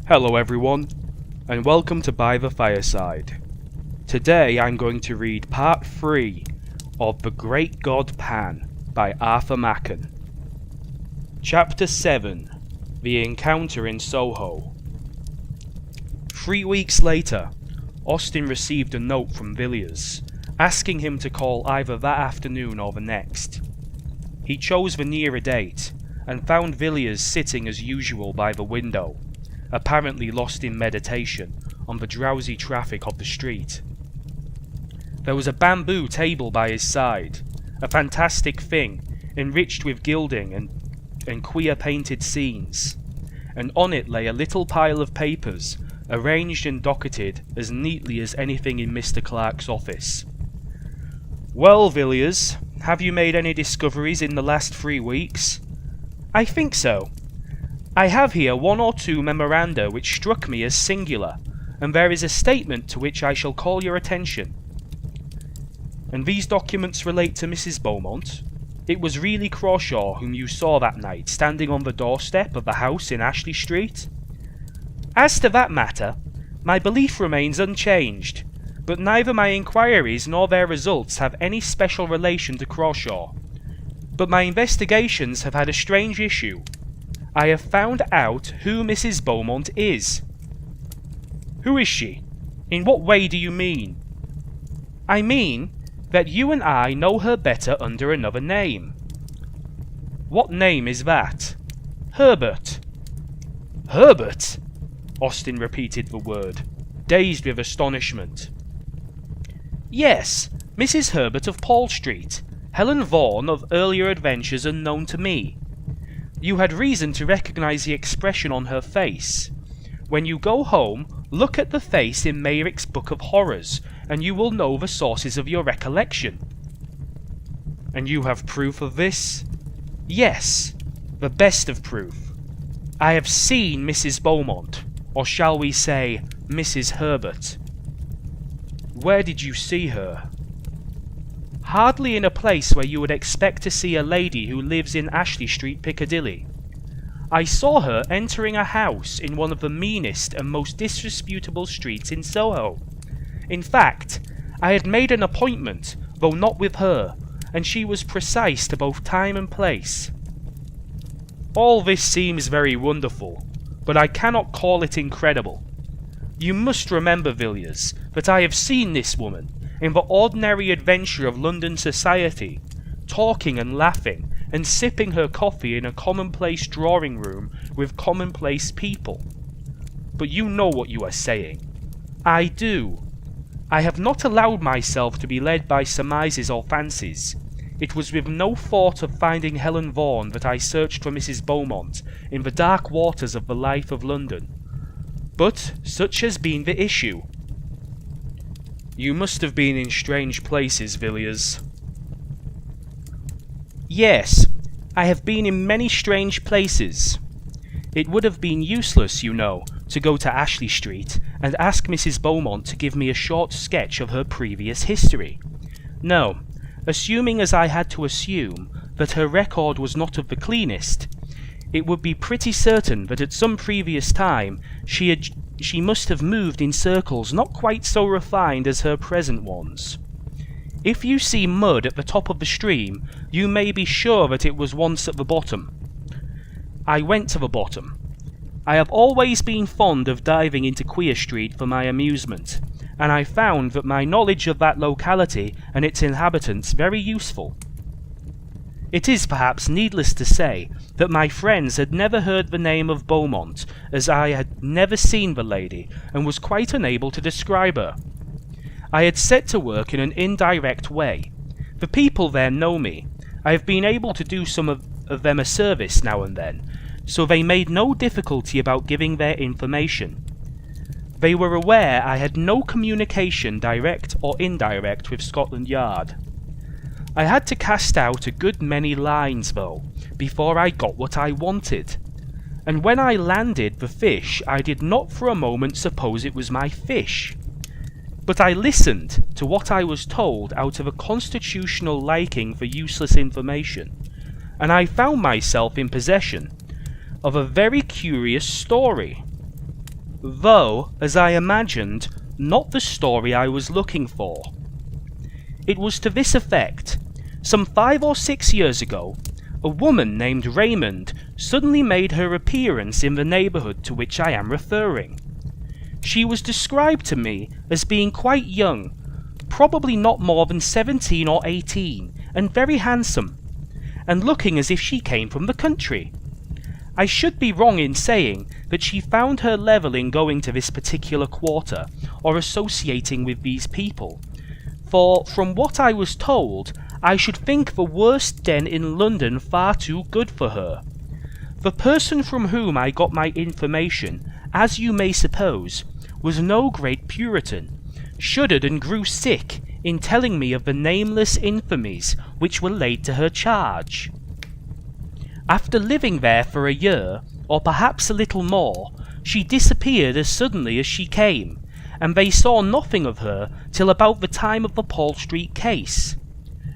Hello everyone, and welcome to By the Fireside. Today I'm going to read part 3 of The Great God Pan by Arthur Machen. Chapter 7, The Encounter in Soho. 3 weeks later, Austin received a note from Villiers, asking him to call either that afternoon or the next. He chose the nearer date, and found Villiers sitting as usual by the window, apparently lost in meditation on the drowsy traffic of the street. There was a bamboo table by his side, a fantastic thing, enriched with gilding and queer painted scenes, and on it lay a little pile of papers, arranged and docketed as neatly as anything in Mr. Clark's office. "Well, Villiers, have you made any discoveries in the last 3 weeks?" "I think so. I have here 1 or 2 memoranda which struck me as singular, and there is a statement to which I shall call your attention." "And these documents relate to Mrs. Beaumont? It was really Crawshaw whom you saw that night standing on the doorstep of the house in Ashley Street?" "As to that matter, my belief remains unchanged, but neither my inquiries nor their results have any special relation to Crawshaw. But my investigations have had a strange issue. I have found out who Mrs. Beaumont is." "Who is she? In what way do you mean?" "I mean that you and I know her better under another name." "What name is that?" "Herbert." "Herbert?" Austin repeated the word, dazed with astonishment. "Yes, Mrs. Herbert of Paul Street, Helen Vaughan of earlier adventures unknown to me. You had reason to recognize the expression on her face. When you go home, look at the face in Mayrick's Book of Horrors, and you will know the sources of your recollection." "And you have proof of this?" "Yes, the best of proof. I have seen Mrs. Beaumont, or shall we say, Mrs. Herbert." "Where did you see her?" "Hardly in a place where you would expect to see a lady who lives in Ashley Street, Piccadilly. I saw her entering a house in one of the meanest and most disreputable streets in Soho. In fact, I had made an appointment, though not with her, and she was precise to both time and place." "All this seems very wonderful, but I cannot call it incredible. You must remember, Villiers, that I have seen this woman, in the ordinary adventure of London society, talking and laughing, and sipping her coffee in a commonplace drawing-room with commonplace people. But you know what you are saying." "I do. I have not allowed myself to be led by surmises or fancies. It was with no thought of finding Helen Vaughan that I searched for Mrs. Beaumont in the dark waters of the life of London. But such has been the issue." "You must have been in strange places, Villiers." "Yes, I have been in many strange places. It would have been useless, you know, to go to Ashley Street and ask Mrs. Beaumont to give me a short sketch of her previous history. No, assuming as I had to assume that her record was not of the cleanest, it would be pretty certain that at some previous time she must have moved in circles not quite so refined as her present ones. If you see mud at the top of the stream, you may be sure that it was once at the bottom. I went to the bottom. I have always been fond of diving into Queer Street for my amusement, and I found that my knowledge of that locality and its inhabitants very useful. It is perhaps needless to say that my friends had never heard the name of Beaumont, as I had never seen the lady, and was quite unable to describe her. I had set to work in an indirect way. The people there know me. I have been able to do some of them a service now and then, so they made no difficulty about giving their information. They were aware I had no communication, direct or indirect, with Scotland Yard. I had to cast out a good many lines, though, before I got what I wanted. And when I landed the fish, I did not for a moment suppose it was my fish. But I listened to what I was told out of a constitutional liking for useless information, and I found myself in possession of a very curious story. though, as I imagined, not the story I was looking for. It was to this effect. Some 5 or 6 years ago, a woman named Raymond suddenly made her appearance in the neighbourhood to which I am referring. She was described to me as being quite young, probably not more than 17 or 18, and very handsome, and looking as if she came from the country. I should be wrong in saying that she found her level in going to this particular quarter, or associating with these people, for from what I was told, I should think the worst den in London far too good for her. The person from whom I got my information, as you may suppose, was no great Puritan, shuddered and grew sick in telling me of the nameless infamies which were laid to her charge. After living there for a year, or perhaps a little more, she disappeared as suddenly as she came, and they saw nothing of her till about the time of the Paul Street case.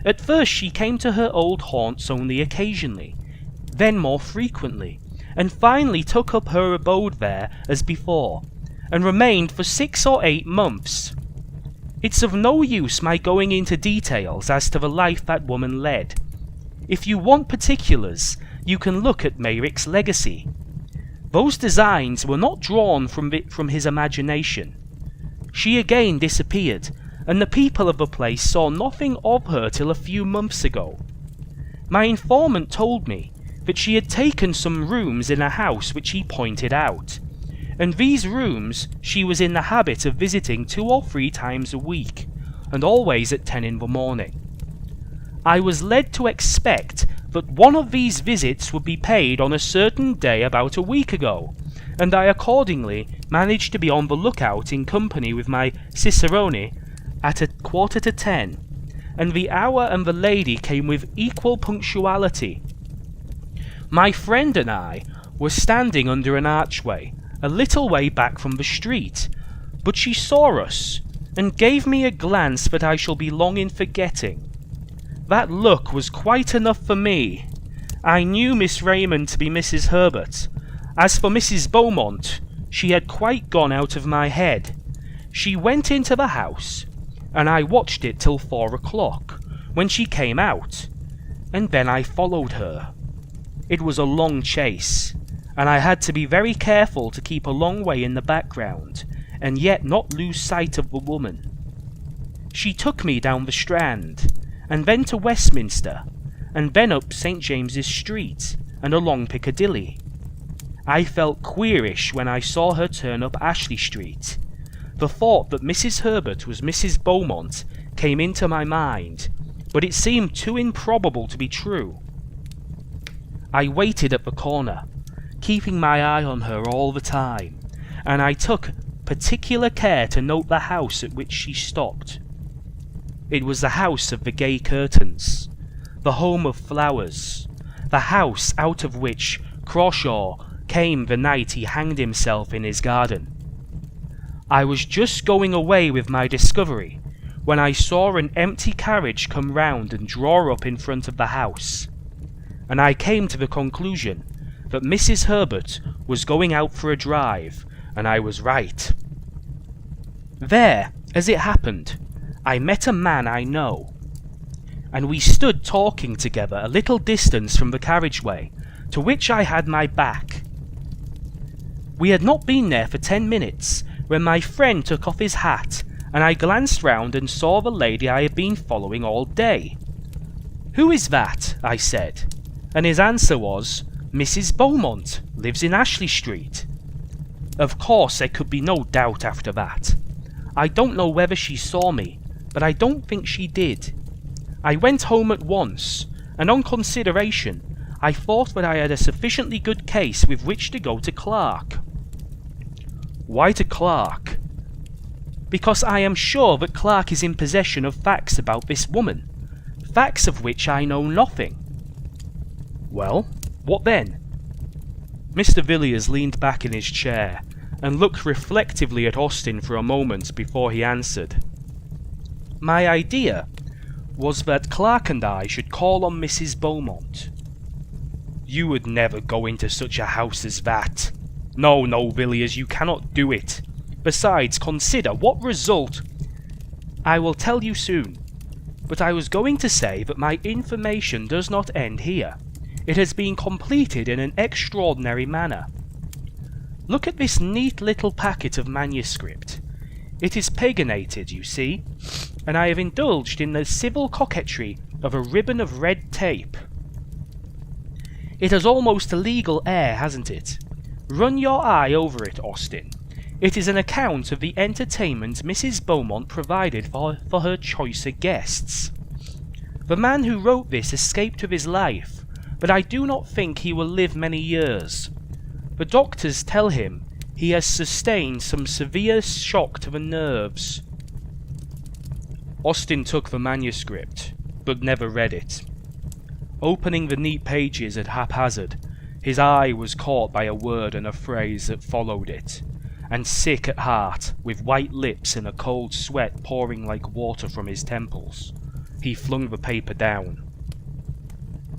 At first she came to her old haunts only occasionally, then more frequently, and finally took up her abode there as before, and remained for 6 or 8 months. It's of no use my going into details as to the life that woman led. If you want particulars, you can look at Meyrick's legacy. Those designs were not drawn from his imagination. She again disappeared, and the people of the place saw nothing of her till a few months ago. My informant told me that she had taken some rooms in a house which he pointed out, and these rooms she was in the habit of visiting 2 or 3 times a week, and always at 10 in the morning. I was led to expect that one of these visits would be paid on a certain day about a week ago, and I accordingly managed to be on the lookout in company with my cicerone at 9:45, and the hour and the lady came with equal punctuality. My friend and I were standing under an archway, a little way back from the street, but she saw us, and gave me a glance that I shall be long in forgetting. That look was quite enough for me. I knew Miss Raymond to be Mrs. Herbert. As for Mrs. Beaumont, she had quite gone out of my head. She went into the house, and I watched it till 4 o'clock, when she came out, and then I followed her. It was a long chase, and I had to be very careful to keep a long way in the background, and yet not lose sight of the woman. She took me down the Strand, and then to Westminster, and then up St. James's Street, and along Piccadilly. I felt queerish when I saw her turn up Ashley Street. The thought that Mrs. Herbert was Mrs. Beaumont came into my mind, but it seemed too improbable to be true. I waited at the corner, keeping my eye on her all the time, and I took particular care to note the house at which she stopped. It was the house of the gay curtains, the home of flowers, the house out of which Crawshaw came the night he hanged himself in his garden. I was just going away with my discovery when I saw an empty carriage come round and draw up in front of the house, and I came to the conclusion that Mrs. Herbert was going out for a drive, and I was right. There, as it happened, I met a man I know, and we stood talking together a little distance from the carriageway, to which I had my back. We had not been there for 10 minutes when my friend took off his hat, and I glanced round and saw the lady I had been following all day. "Who is that?" I said, and his answer was, "Mrs. Beaumont, lives in Ashley Street." Of course there could be no doubt after that. I don't know whether she saw me, but I don't think she did. I went home at once, and on consideration, I thought that I had a sufficiently good case with which to go to Clark. Why to Clark? Because I am sure that Clark is in possession of facts about this woman, facts of which I know nothing. Well, what then? Mr. Villiers leaned back in his chair and looked reflectively at Austin for a moment before he answered. My idea was that Clark and I should call on Mrs. Beaumont. You would never go into such a house as that, No, no, Villiers, you cannot do it. Besides, consider what result... I will tell you soon. But I was going to say that my information does not end here. It has been completed in an extraordinary manner. Look at this neat little packet of manuscript. It is paganated, you see, and I have indulged in the civil coquetry of a ribbon of red tape. It has almost a legal air, hasn't it? Run your eye over it, Austin. It is an account of the entertainment Mrs. Beaumont provided for her choicer guests. The man who wrote this escaped with his life, but I do not think he will live many years. The doctors tell him he has sustained some severe shock to the nerves. Austin took the manuscript, but never read it. Opening the neat pages at haphazard, his eye was caught by a word and a phrase that followed it, and sick at heart, with white lips and a cold sweat pouring like water from his temples, he flung the paper down.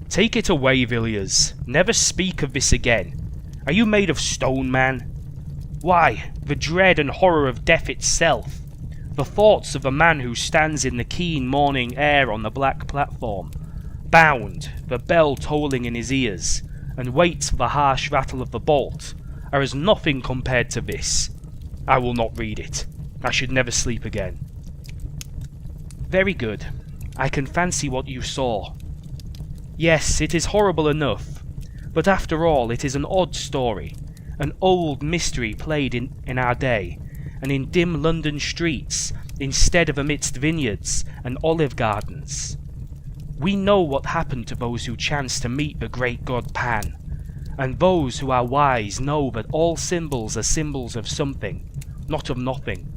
Take it away, Villiers. Never speak of this again. Are you made of stone, man? Why, the dread and horror of death itself, the thoughts of a man who stands in the keen morning air on the black platform, bound, the bell tolling in his ears, and waits for the harsh rattle of the bolt, are as nothing compared to this. I will not read it. I should never sleep again. Very good. I can fancy what you saw. Yes, it is horrible enough, but after all it is an odd story, an old mystery played in our day, and in dim London streets, instead of amidst vineyards and olive gardens. We know what happened to those who chanced to meet the great god Pan, and those who are wise know that all symbols are symbols of something, not of nothing.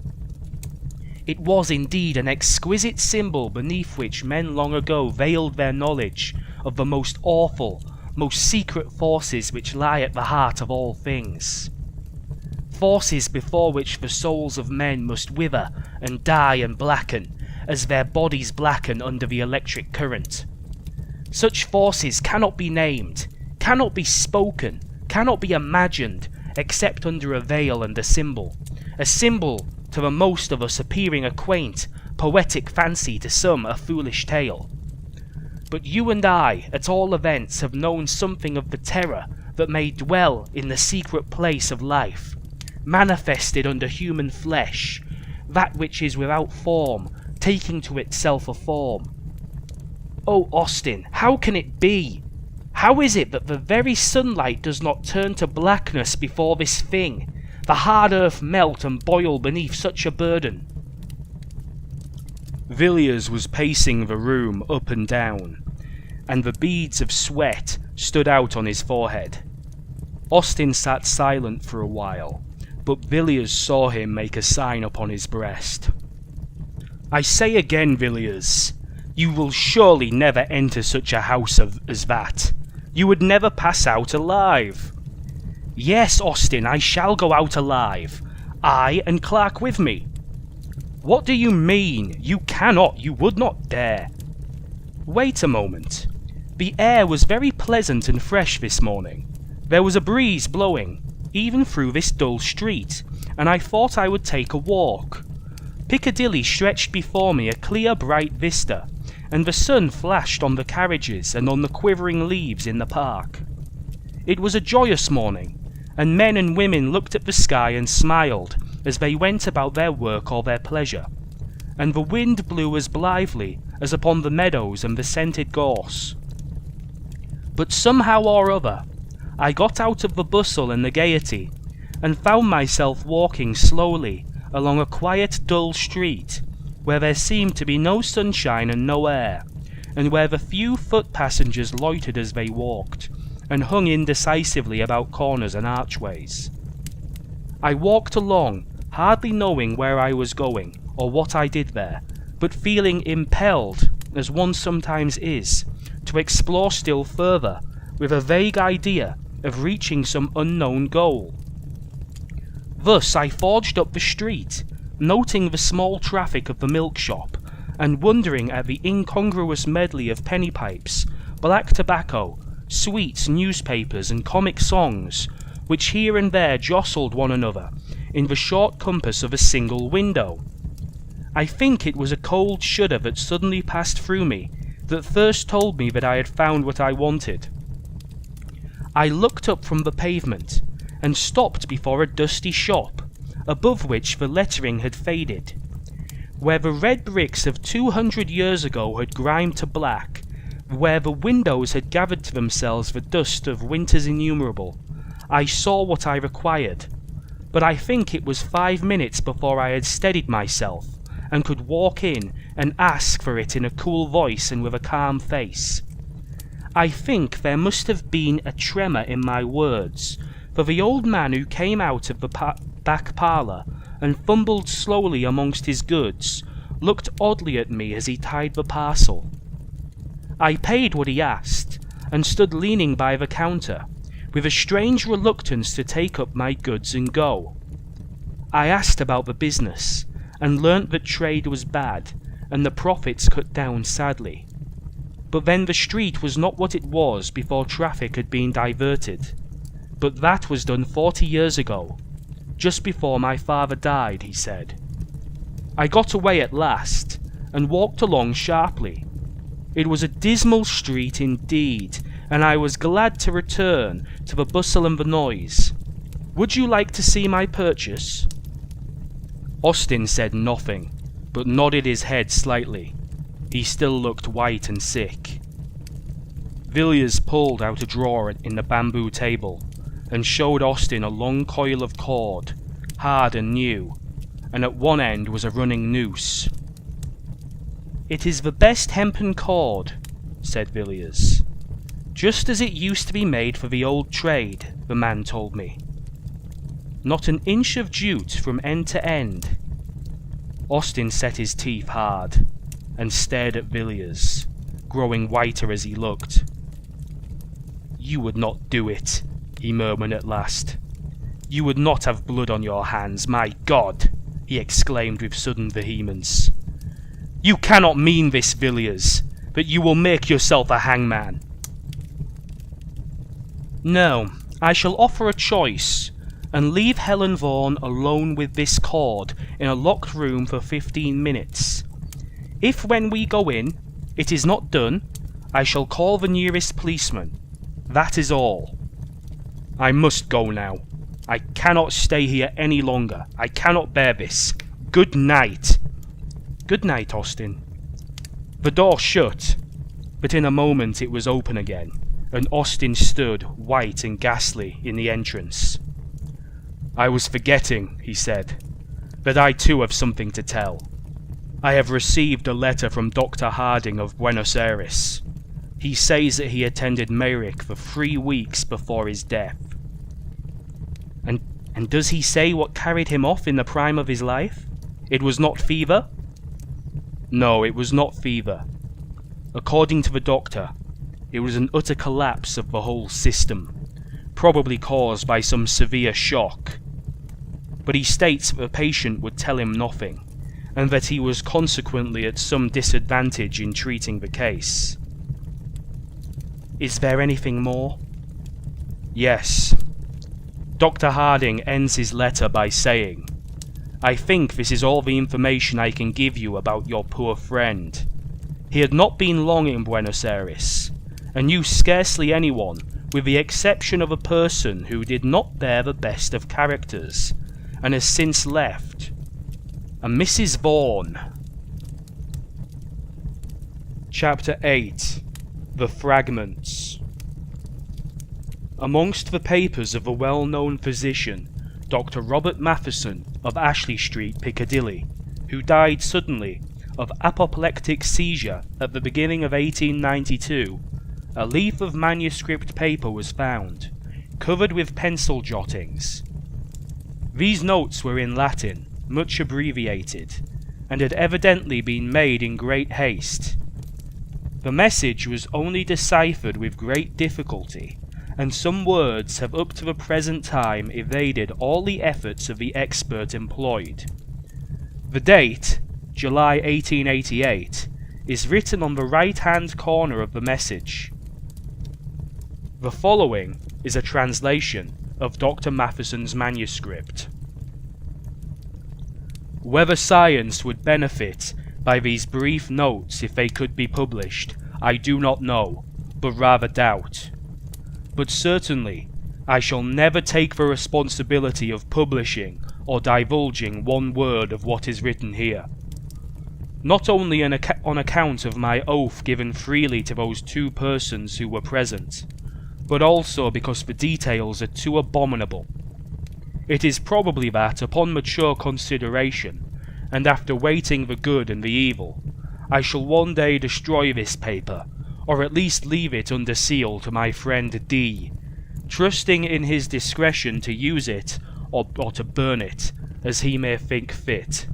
It was indeed an exquisite symbol beneath which men long ago veiled their knowledge of the most awful, most secret forces which lie at the heart of all things. Forces before which the souls of men must wither and die and blacken, as their bodies blacken under the electric current. Such forces cannot be named, cannot be spoken, cannot be imagined, except under a veil and a symbol to the most of us appearing a quaint, poetic fancy, to some a foolish tale. But you and I, at all events, have known something of the terror that may dwell in the secret place of life, manifested under human flesh, that which is without form, taking to itself a form. Oh, Austin, how can it be? How is it that the very sunlight does not turn to blackness before this thing, the hard earth melt and boil beneath such a burden? Villiers was pacing the room up and down, and the beads of sweat stood out on his forehead. Austin sat silent for a while, but Villiers saw him make a sign upon his breast. I say again, Villiers, you will surely never enter such a house as that. You would never pass out alive. Yes, Austin, I shall go out alive. I and Clark with me. What do you mean? You cannot, you would not dare. Wait a moment. The air was very pleasant and fresh this morning. There was a breeze blowing, even through this dull street, and I thought I would take a walk. Piccadilly stretched before me a clear, bright vista, and the sun flashed on the carriages and on the quivering leaves in the park. It was a joyous morning, and men and women looked at the sky and smiled as they went about their work or their pleasure, and the wind blew as blithely as upon the meadows and the scented gorse. But somehow or other, I got out of the bustle and the gaiety, and found myself walking slowly along a quiet, dull street, where there seemed to be no sunshine and no air, and where the few foot passengers loitered as they walked, and hung indecisively about corners and archways. I walked along, hardly knowing where I was going, or what I did there, but feeling impelled, as one sometimes is, to explore still further, with a vague idea of reaching some unknown goal. Thus I forged up the street, noting the small traffic of the milk shop, and wondering at the incongruous medley of penny pipes, black tobacco, sweets, newspapers, and comic songs, which here and there jostled one another in the short compass of a single window. I think it was a cold shudder that suddenly passed through me that first told me that I had found what I wanted. I looked up from the pavement and stopped before a dusty shop, above which the lettering had faded. Where the red bricks of 200 years ago had grimed to black, where the windows had gathered to themselves the dust of winters innumerable, I saw what I required, but I think it was 5 minutes before I had steadied myself and could walk in and ask for it in a cool voice and with a calm face. I think there must have been a tremor in my words, for the old man who came out of the back parlour and fumbled slowly amongst his goods looked oddly at me as he tied the parcel. I paid what he asked, and stood leaning by the counter, with a strange reluctance to take up my goods and go. I asked about the business, and learnt that trade was bad, and the profits cut down sadly. But then the street was not what it was before traffic had been diverted. But that was done 40 years ago, just before my father died, he said. I got away at last, and walked along sharply. It was a dismal street indeed, and I was glad to return to the bustle and the noise. Would you like to see my purchase? Austin said nothing, but nodded his head slightly. He still looked white and sick. Villiers pulled out a drawer in the bamboo table, and showed Austin a long coil of cord, hard and new, and at one end was a running noose. "It is the best hempen cord," said Villiers. "Just as it used to be made for the old trade," the man told me. "Not an inch of jute from end to end." Austin set his teeth hard, and stared at Villiers, growing whiter as he looked. "You would not do it," he murmured at last. "You would not have blood on your hands, my God!" he exclaimed with sudden vehemence. "You cannot mean this, Villiers, that you will make yourself a hangman." "No, I shall offer a choice, and leave Helen Vaughan alone with this cord in a locked room for 15 minutes. If when we go in, it is not done, I shall call the nearest policeman. That is all. I must go now. I cannot stay here any longer. I cannot bear this. Good night." "Good night, Austin." The door shut, but in a moment it was open again, and Austin stood, white and ghastly, in the entrance. "I was forgetting," he said, "that I too have something to tell. I have received a letter from Dr. Harding of Buenos Aires. He says that he attended Meyrick for 3 weeks before his death." And does he say what carried him off in the prime of his life? It was not fever?" "No, it was not fever. According to the doctor, it was an utter collapse of the whole system, probably caused by some severe shock. But he states that the patient would tell him nothing, and that he was consequently at some disadvantage in treating the case." "Is there anything more?" "Yes. Dr. Harding ends his letter by saying, 'I think this is all the information I can give you about your poor friend. He had not been long in Buenos Aires, and knew scarcely anyone, with the exception of a person who did not bear the best of characters, and has since left. A Mrs. Vaughan.'" Chapter 8. The Fragments. Amongst the papers of the well-known physician, Dr. Robert Matheson of Ashley Street, Piccadilly, who died suddenly of apoplectic seizure at the beginning of 1892, a leaf of manuscript paper was found, covered with pencil jottings. These notes were in Latin, much abbreviated, and had evidently been made in great haste. The message was only deciphered with great difficulty, and some words have up to the present time evaded all the efforts of the expert employed. The date, July 1888, is written on the right-hand corner of the message. The following is a translation of Dr. Matheson's manuscript. Whether science would benefit by these brief notes if they could be published, I do not know, but rather doubt. But certainly, I shall never take the responsibility of publishing or divulging one word of what is written here. Not only on account of my oath given freely to those two persons who were present, but also because the details are too abominable. It is probably that, upon mature consideration, and after weighing the good and the evil, I shall one day destroy this paper, or at least leave it under seal to my friend D, trusting in his discretion to use it or to burn it, as he may think fit.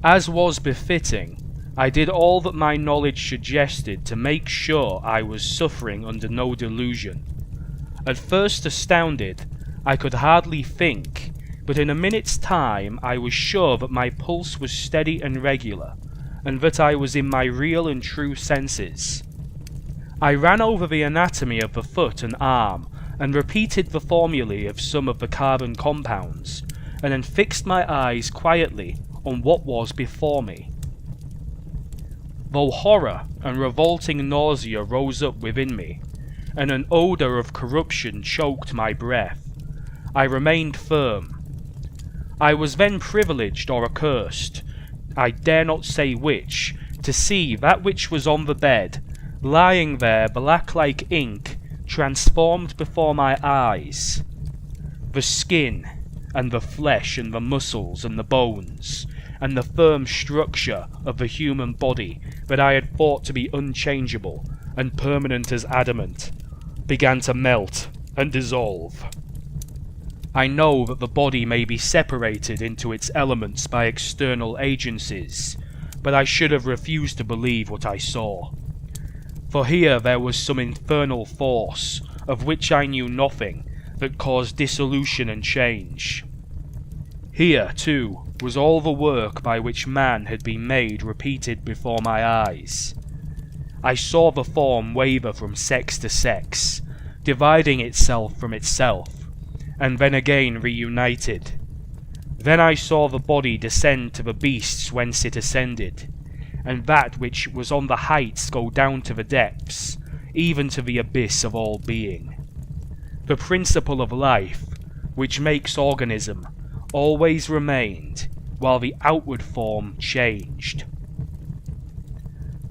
As was befitting, I did all that my knowledge suggested to make sure I was suffering under no delusion. At first astounded, I could hardly think, but in a minute's time I was sure that my pulse was steady and regular, and that I was in my real and true senses. I ran over the anatomy of the foot and arm, and repeated the formulae of some of the carbon compounds, and then fixed my eyes quietly on what was before me. Though horror and revolting nausea rose up within me, and an odour of corruption choked my breath, I remained firm. I was then privileged or accursed, I dare not say which, to see that which was on the bed, lying there black like ink, transformed before my eyes. The skin, and the flesh, and the muscles, and the bones, and the firm structure of the human body that I had thought to be unchangeable and permanent as adamant, began to melt and dissolve. I know that the body may be separated into its elements by external agencies, but I should have refused to believe what I saw. For here there was some infernal force, of which I knew nothing, that caused dissolution and change. Here, too, was all the work by which man had been made repeated before my eyes. I saw the form waver from sex to sex, dividing itself from itself, and then again reunited. Then I saw the body descend to the beasts whence it ascended, and that which was on the heights go down to the depths, even to the abyss of all being. The principle of life, which makes organism, always remained, while the outward form changed.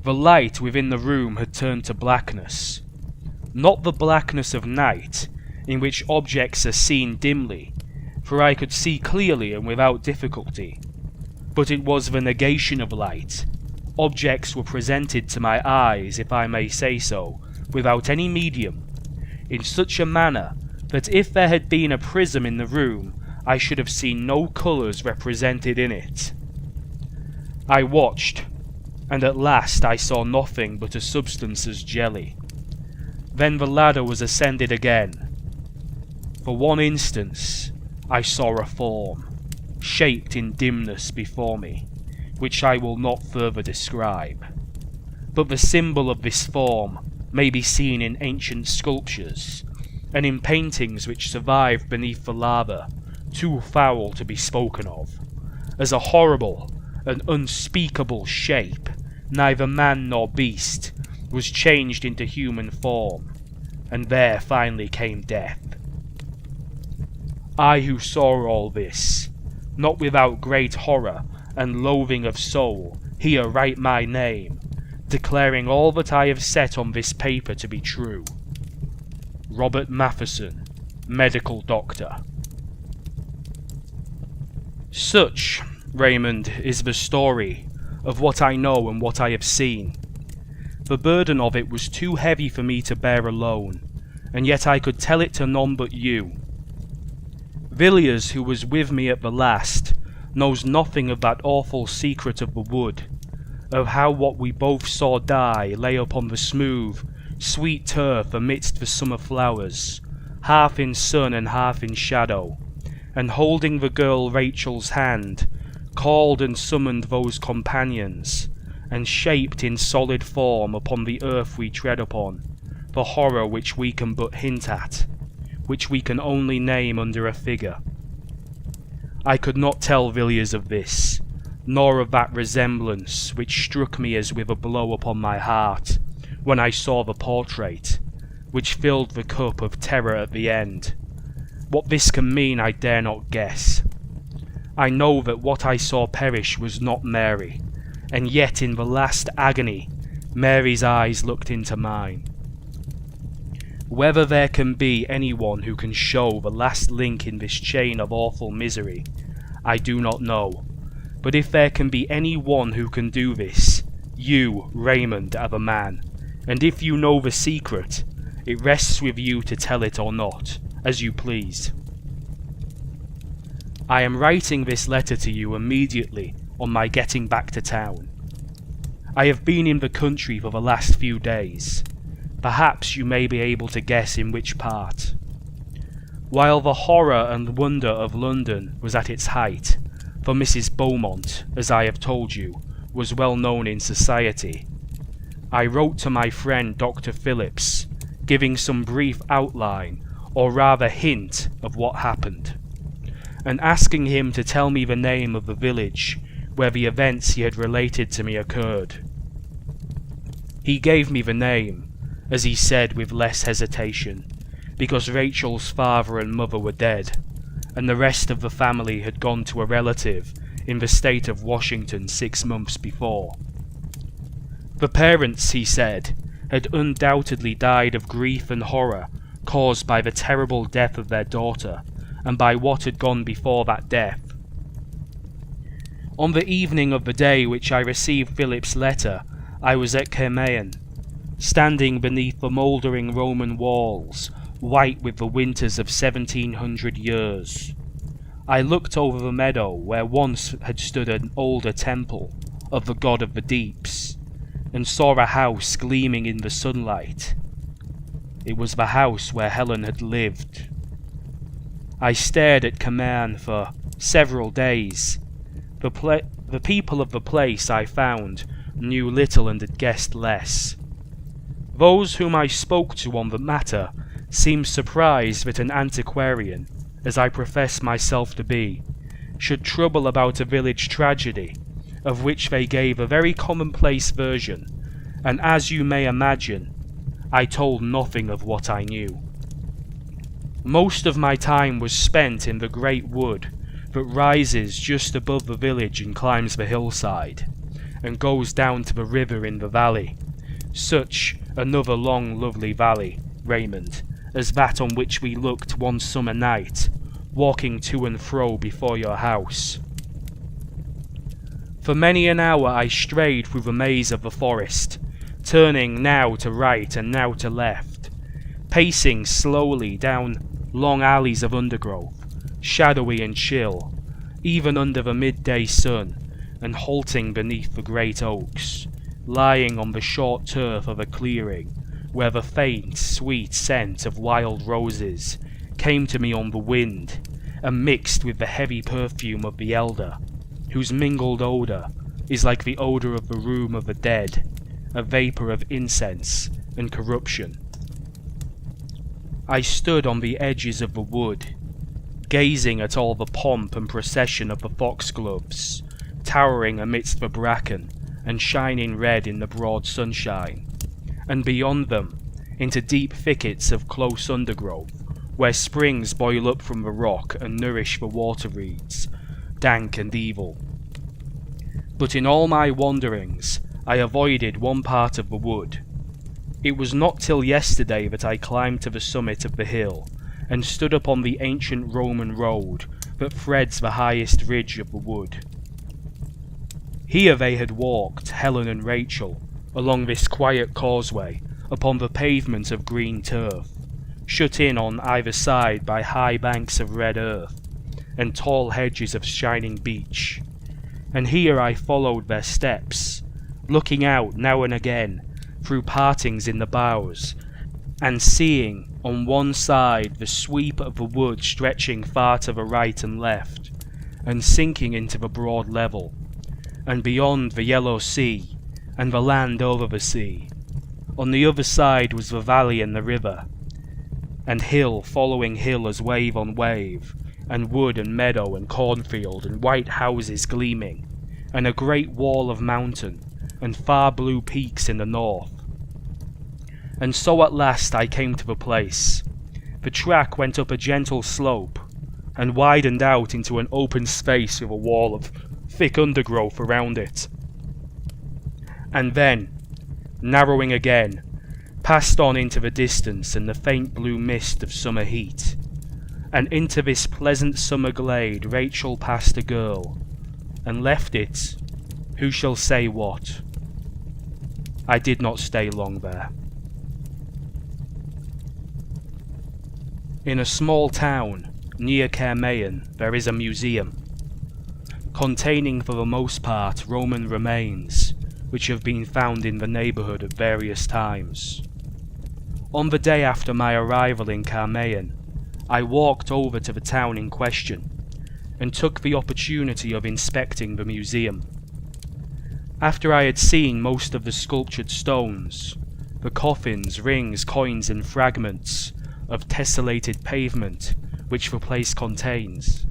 The light within the room had turned to blackness, not the blackness of night, in which objects are seen dimly, for I could see clearly and without difficulty, but it was the negation of light. Objects were presented to my eyes, if I may say so, without any medium, in such a manner that if there had been a prism in the room, I should have seen no colours represented in it. I watched, and at last I saw nothing but a substance as jelly. Then the ladder was ascended again. For one instant I saw a form, shaped in dimness before me, which I will not further describe. But the symbol of this form may be seen in ancient sculptures, and in paintings which survive beneath the lava, too foul to be spoken of, as a horrible and unspeakable shape, neither man nor beast, was changed into human form, and there finally came death. I who saw all this, not without great horror and loathing of soul, here write my name, declaring all that I have set on this paper to be true. Robert Matheson, Medical Doctor. Such, Raymond, is the story of what I know and what I have seen. The burden of it was too heavy for me to bear alone, and yet I could tell it to none but you. Villiers, who was with me at the last, knows nothing of that awful secret of the wood, of how what we both saw die lay upon the smooth, sweet turf amidst the summer flowers, half in sun and half in shadow, and holding the girl Rachel's hand, called and summoned those companions, and shaped in solid form upon the earth we tread upon, the horror which we can but hint at, which we can only name under a figure. I could not tell Villiers of this, nor of that resemblance which struck me as with a blow upon my heart when I saw the portrait, which filled the cup of terror at the end. What this can mean I dare not guess. I know that what I saw perish was not Mary, and yet in the last agony Mary's eyes looked into mine. Whether there can be anyone who can show the last link in this chain of awful misery, I do not know, but if there can be any one who can do this, you, Raymond, are the man, and if you know the secret, it rests with you to tell it or not, as you please. I am writing this letter to you immediately on my getting back to town. I have been in the country for the last few days. Perhaps you may be able to guess in which part. While the horror and wonder of London was at its height, for Mrs. Beaumont, as I have told you, was well known in society, I wrote to my friend Dr. Phillips, giving some brief outline, or rather hint, of what happened, and asking him to tell me the name of the village where the events he had related to me occurred. He gave me the name, as he said with less hesitation, because Rachel's father and mother were dead, and the rest of the family had gone to a relative in the state of Washington 6 months before. The parents, he said, had undoubtedly died of grief and horror caused by the terrible death of their daughter, and by what had gone before that death. On the evening of the day which I received Philip's letter, I was at Kermain, standing beneath the mouldering Roman walls, white with the winters of 1700 years. I looked over the meadow where once had stood an older temple of the god of the deeps, and saw a house gleaming in the sunlight. It was the house where Helen had lived. I stared at Kermain for several days. The people of the place, I found, knew little and had guessed less. Those whom I spoke to on the matter seemed surprised that an antiquarian, as I profess myself to be, should trouble about a village tragedy, of which they gave a very commonplace version, and as you may imagine, I told nothing of what I knew. Most of my time was spent in the great wood that rises just above the village and climbs the hillside, and goes down to the river in the valley, such another long lovely valley, Raymond, as that on which we looked one summer night, walking to and fro before your house. For many an hour I strayed through the maze of the forest, turning now to right and now to left, pacing slowly down long alleys of undergrowth, shadowy and chill, even under the midday sun, and halting beneath the great oaks, lying on the short turf of a clearing, where the faint, sweet scent of wild roses came to me on the wind, and mixed with the heavy perfume of the elder, whose mingled odour is like the odour of the room of the dead, a vapour of incense and corruption. I stood on the edges of the wood, gazing at all the pomp and procession of the foxgloves, towering amidst the bracken and shining red in the broad sunshine, and beyond them, into deep thickets of close undergrowth, where springs boil up from the rock and nourish the water reeds, dank and evil. But in all my wanderings, I avoided one part of the wood. It was not till yesterday that I climbed to the summit of the hill, and stood upon the ancient Roman road that threads the highest ridge of the wood. Here they had walked, Helen and Rachel, along this quiet causeway, upon the pavement of green turf, shut in on either side by high banks of red earth, and tall hedges of shining beech. And here I followed their steps, looking out now and again through partings in the boughs, and seeing on one side the sweep of the wood stretching far to the right and left, and sinking into the broad level, and beyond the yellow sea, and the land over the sea. On the other side was the valley and the river, and hill following hill as wave on wave, and wood and meadow and cornfield and white houses gleaming, and a great wall of mountain, and far blue peaks in the north. And so at last I came to the place. The track went up a gentle slope, and widened out into an open space with a wall of thick undergrowth around it. And then, narrowing again, passed on into the distance and the faint blue mist of summer heat. And into this pleasant summer glade Rachel passed a girl, and left it, who shall say what? I did not stay long there. In a small town near Carmaen there is a museum, containing for the most part Roman remains which have been found in the neighbourhood at various times. On the day after my arrival in Carmaen, I walked over to the town in question, and took the opportunity of inspecting the museum. After I had seen most of the sculptured stones, the coffins, rings, coins and fragments of tessellated pavement which the place contains,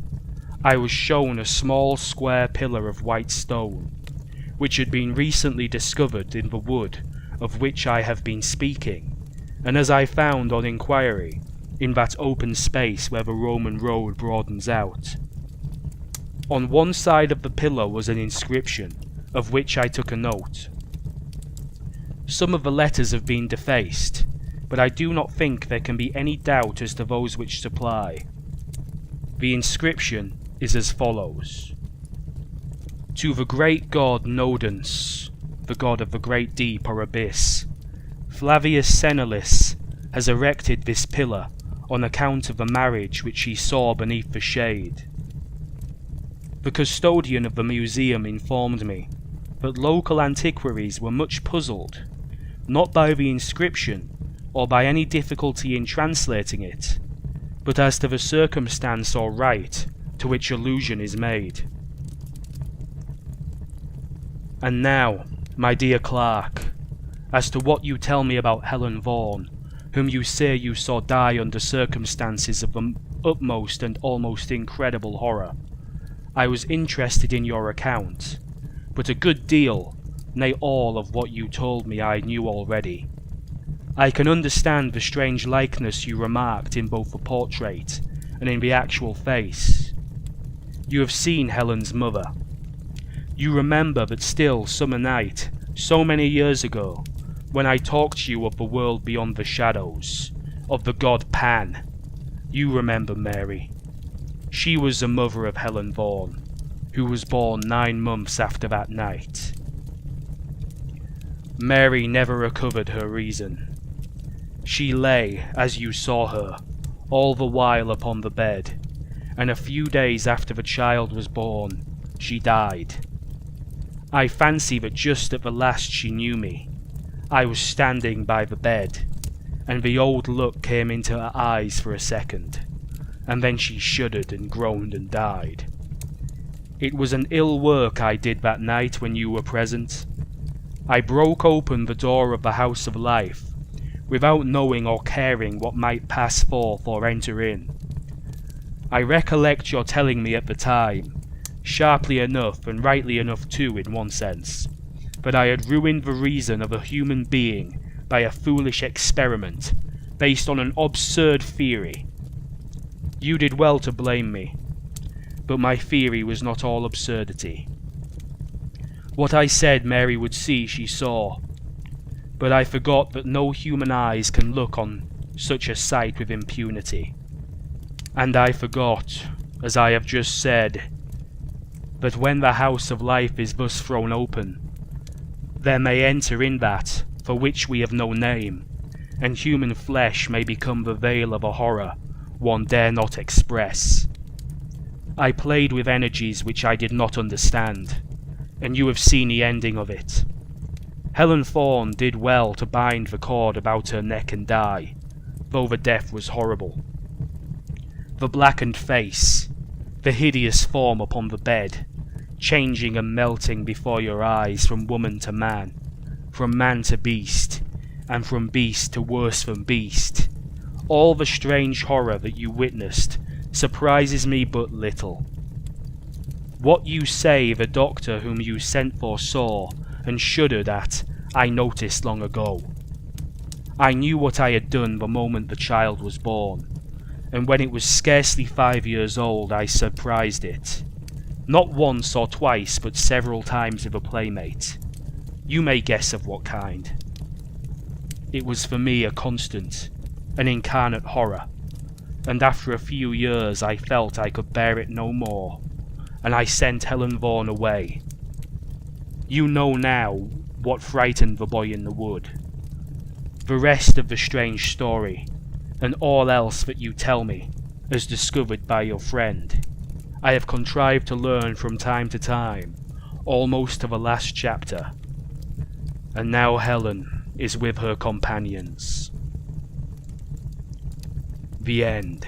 I was shown a small square pillar of white stone, which had been recently discovered in the wood of which I have been speaking, and as I found on inquiry, in that open space where the Roman road broadens out. On one side of the pillar was an inscription, of which I took a note. Some of the letters have been defaced, but I do not think there can be any doubt as to those which supply. The inscription is as follows: To the great god Nodens, the god of the great deep or abyss, Flavius Senelis has erected this pillar on account of the marriage which he saw beneath the shade. The custodian of the museum informed me that local antiquaries were much puzzled, not by the inscription or by any difficulty in translating it, but as to the circumstance or rite to which allusion is made. And now, my dear clerk, as to what you tell me about Helen Vaughan, whom you say you saw die under circumstances of the utmost and almost incredible horror. I was interested in your account, but a good deal, nay all of what you told me I knew already. I can understand the strange likeness you remarked in both the portrait and in the actual face. You have seen Helen's mother. You remember that still summer night, so many years ago, when I talked to you of the world beyond the shadows, of the god Pan. You remember Mary. She was the mother of Helen Vaughan, who was born 9 months after that night. Mary never recovered her reason. She lay, as you saw her, all the while upon the bed, and a few days after the child was born, she died. I fancy that just at the last she knew me. I was standing by the bed, and the old look came into her eyes for a second, and then she shuddered and groaned and died. It was an ill work I did that night when you were present. I broke open the door of the House of Life, without knowing or caring what might pass forth or enter in. I recollect your telling me at the time, sharply enough and rightly enough too in one sense, that I had ruined the reason of a human being by a foolish experiment based on an absurd theory. You did well to blame me, but my theory was not all absurdity. What I said Mary would see she saw, but I forgot that no human eyes can look on such a sight with impunity. And I forgot, as I have just said, that when the House of Life is thus thrown open, there may enter in that for which we have no name, and human flesh may become the veil of a horror one dare not express. I played with energies which I did not understand, and you have seen the ending of it. Helen Vaughan did well to bind the cord about her neck and die, though the death was horrible. The blackened face, the hideous form upon the bed, changing and melting before your eyes from woman to man, from man to beast, and from beast to worse than beast, All the strange horror that you witnessed surprises me but little. What you say the doctor whom you sent for saw and shuddered at, I noticed long ago. I knew what I had done the moment the child was born, and when it was scarcely 5 years old I surprised it. Not once or twice, but several times with a playmate. You may guess of what kind. It was for me a constant, an incarnate horror, and after a few years I felt I could bear it no more, and I sent Helen Vaughan away. You know now what frightened the boy in the wood. The rest of the strange story, and all else that you tell me, as discovered by your friend, I have contrived to learn from time to time, almost to the last chapter. And now Helen is with her companions. The end.